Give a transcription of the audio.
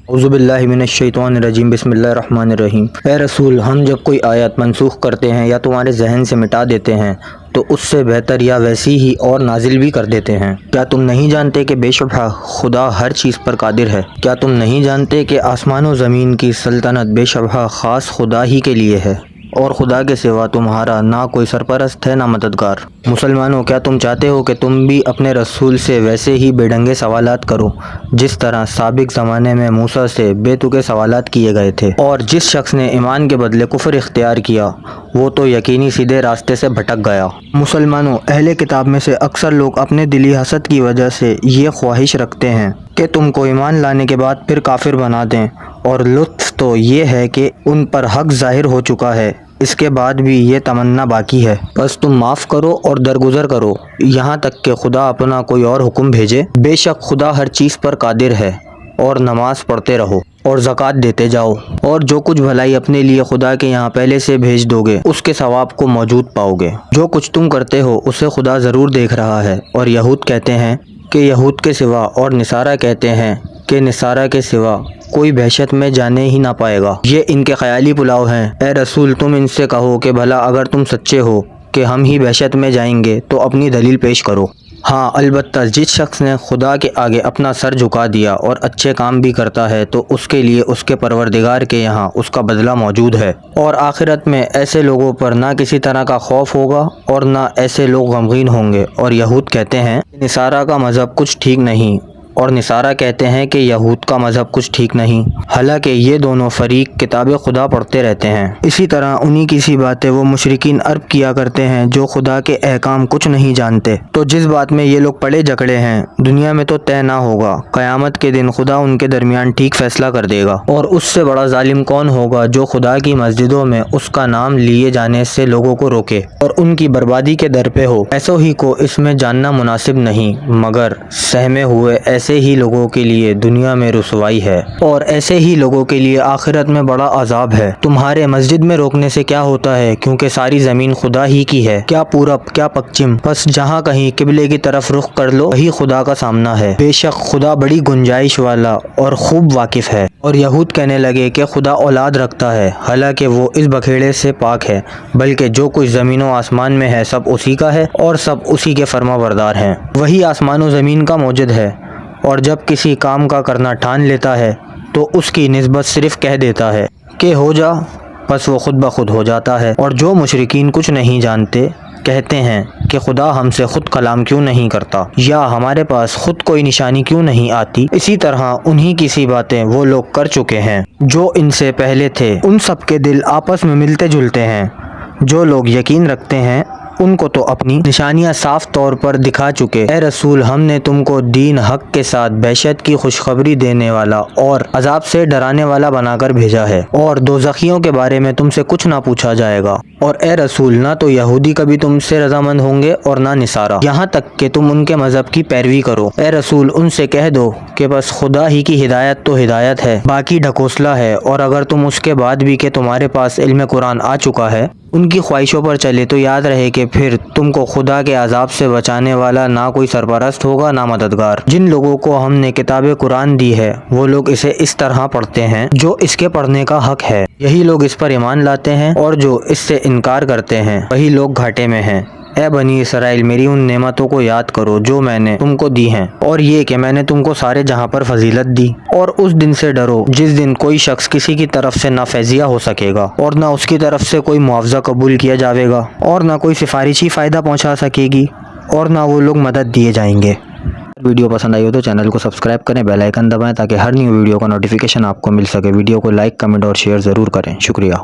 اعوذ باللہ من الشیطان الرجیم، بسم اللہ الرحمن الرحیم۔ اے رسول، ہم جب کوئی آیت منسوخ کرتے ہیں یا تمہارے ذہن سے مٹا دیتے ہیں تو اس سے بہتر یا ویسی ہی اور نازل بھی کر دیتے ہیں۔ کیا تم نہیں جانتے کہ بے شبہ خدا ہر چیز پر قادر ہے؟ کیا تم نہیں جانتے کہ آسمان و زمین کی سلطنت بے شبہ خاص خدا ہی کے لیے ہے، اور خدا کے سوا تمہارا نہ کوئی سرپرست ہے نہ مددگار؟ مسلمانوں، کیا تم چاہتے ہو کہ تم بھی اپنے رسول سے ویسے ہی بے ڈنگے سوالات کرو جس طرح سابق زمانے میں موسیٰ سے بے تکے سوالات کیے گئے تھے؟ اور جس شخص نے ایمان کے بدلے کفر اختیار کیا وہ تو یقینی سیدھے راستے سے بھٹک گیا۔ مسلمانوں، اہل کتاب میں سے اکثر لوگ اپنے دلی حسد کی وجہ سے یہ خواہش رکھتے ہیں کہ تم کو ایمان لانے کے بعد پھر کافر بنا دیں، اور لطف تو یہ ہے کہ ان پر حق ظاہر ہو چکا ہے، اس کے بعد بھی یہ تمنا باقی ہے۔ بس تم معاف کرو اور درگزر کرو یہاں تک کہ خدا اپنا کوئی اور حکم بھیجے۔ بے شک خدا ہر چیز پر قادر ہے، اور نماز پڑھتے رہو اور زکوٰۃ دیتے جاؤ، اور جو کچھ بھلائی اپنے لیے خدا کے یہاں پہلے سے بھیج دو گے اس کے ثواب کو موجود پاؤ گے۔ جو کچھ تم کرتے ہو اسے خدا ضرور دیکھ رہا ہے۔ اور یہود کہتے ہیں کہ یہود کے سوا، اور نصارہ کہتے ہیں کہ نصارہ کے سوا کوئی بحشت میں جانے ہی نہ پائے گا۔ یہ ان کے خیالی پلاؤ ہیں۔ اے رسول، تم ان سے کہو کہ بھلا اگر تم سچے ہو کہ ہم ہی بحشت میں جائیں گے تو اپنی دلیل پیش کرو۔ ہاں، البتہ جس شخص نے خدا کے آگے اپنا سر جھکا دیا اور اچھے کام بھی کرتا ہے تو اس کے لیے اس کے پروردگار کے یہاں اس کا بدلہ موجود ہے، اور آخرت میں ایسے لوگوں پر نہ کسی طرح کا خوف ہوگا اور نہ ایسے لوگ غمگین ہوں گے۔ اور یہود کہتے ہیں کہ نصارہ کا مذہب کچھ ٹھیک نہیں، اور نصارہ کہتے ہیں کہ یہود کا مذہب کچھ ٹھیک نہیں، حالانکہ یہ دونوں فریق کتاب خدا پڑھتے رہتے ہیں۔ اسی طرح انہی کی سی باتیں وہ مشرکین عرب کیا کرتے ہیں جو خدا کے احکام کچھ نہیں جانتے۔ تو جس بات میں یہ لوگ پڑے جکڑے ہیں دنیا میں تو طے نہ ہوگا، قیامت کے دن خدا ان کے درمیان ٹھیک فیصلہ کر دے گا۔ اور اس سے بڑا ظالم کون ہوگا جو خدا کی مسجدوں میں اس کا نام لیے جانے سے لوگوں کو روکے اور ان کی بربادی کے در پہ ہو؟ ایسوں ہی کو اس میں جاننا مناسب نہیں، مگر سہمے ہوئے ایسے ہی لوگوں کے لیے دنیا میں رسوائی ہے، اور ایسے ہی لوگوں کے لیے آخرت میں بڑا عذاب ہے۔ تمہارے مسجد میں روکنے سے کیا ہوتا ہے، کیونکہ ساری زمین خدا ہی کی ہے، کیا پورب کیا پچھم، بس جہاں کہیں قبلے کی طرف رخ کر لو وہی خدا کا سامنا ہے۔ بے شک خدا بڑی گنجائش والا اور خوب واقف ہے۔ اور یہود کہنے لگے کہ خدا اولاد رکھتا ہے، حالانکہ وہ اس بکھیڑے سے پاک ہے، بلکہ جو کچھ زمین و آسمان میں ہے سب اسی کا ہے، اور سب اسی کے فرما بردار ہیں۔ وہی آسمان و زمین کا موجد ہے، اور جب کسی کام کا کرنا ٹھان لیتا ہے تو اس کی نسبت صرف کہہ دیتا ہے کہ ہو جا، بس وہ خود بخود ہو جاتا ہے۔ اور جو مشرکین کچھ نہیں جانتے کہتے ہیں کہ خدا ہم سے خود کلام کیوں نہیں کرتا، یا ہمارے پاس خود کوئی نشانی کیوں نہیں آتی۔ اسی طرح انہی کی سی باتیں وہ لوگ کر چکے ہیں جو ان سے پہلے تھے۔ ان سب کے دل آپس میں ملتے جلتے ہیں۔ جو لوگ یقین رکھتے ہیں ان کو تو اپنی نشانیاں صاف طور پر دکھا چکے۔ اے رسول، ہم نے تم کو دین حق کے ساتھ بہشت کی خوشخبری دینے والا اور عذاب سے ڈرانے والا بنا کر بھیجا ہے، اور دوزخیوں کے بارے میں تم سے کچھ نہ پوچھا جائے گا۔ اور اے رسول، نہ تو یہودی کبھی تم سے رضامند ہوں گے اور نہ نصارہ، یہاں تک کہ تم ان کے مذہب کی پیروی کرو۔ اے رسول، ان سے کہہ دو کہ بس خدا ہی کی ہدایت تو ہدایت ہے، باقی ڈھکوسلا ہے، اور اگر تم اس کے بعد بھی کہ تمہارے پاس علم قرآن آ چکا ہے ان کی خواہشوں پر چلے تو یاد رہے کہ پھر تم کو خدا کے عذاب سے بچانے والا نہ کوئی سرپرست ہوگا نہ مددگار۔ جن لوگوں کو ہم نے کتاب قرآن دی ہے وہ لوگ اسے اس طرح پڑھتے ہیں جو اس کے پڑھنے کا حق ہے، یہی لوگ اس پر ایمان لاتے ہیں، اور جو اس سے انکار کرتے ہیں وہی لوگ گھاٹے میں ہیں۔ اے بنی اسرائیل، میری ان نعمتوں کو یاد کرو جو میں نے تم کو دی ہیں، اور یہ کہ میں نے تم کو سارے جہاں پر فضیلت دی۔ اور اس دن سے ڈرو جس دن کوئی شخص کسی کی طرف سے نہ فیضیہ ہو سکے گا، اور نہ اس کی طرف سے کوئی معاوضہ قبول کیا جاوے گا، اور نہ کوئی سفارشی فائدہ پہنچا سکے گی، اور نہ وہ لوگ مدد دیے جائیں گے۔ ویڈیو پسند آئی ہو تو چینل کو سبسکرائب کریں، بیل آئیکن دبائیں تاکہ ہر نیو ویڈیو کا نوٹیفیکیشن آپ کو مل سکے۔ ویڈیو کو لائک، کمنٹ اور شیئر ضرور کریں۔ شکریہ۔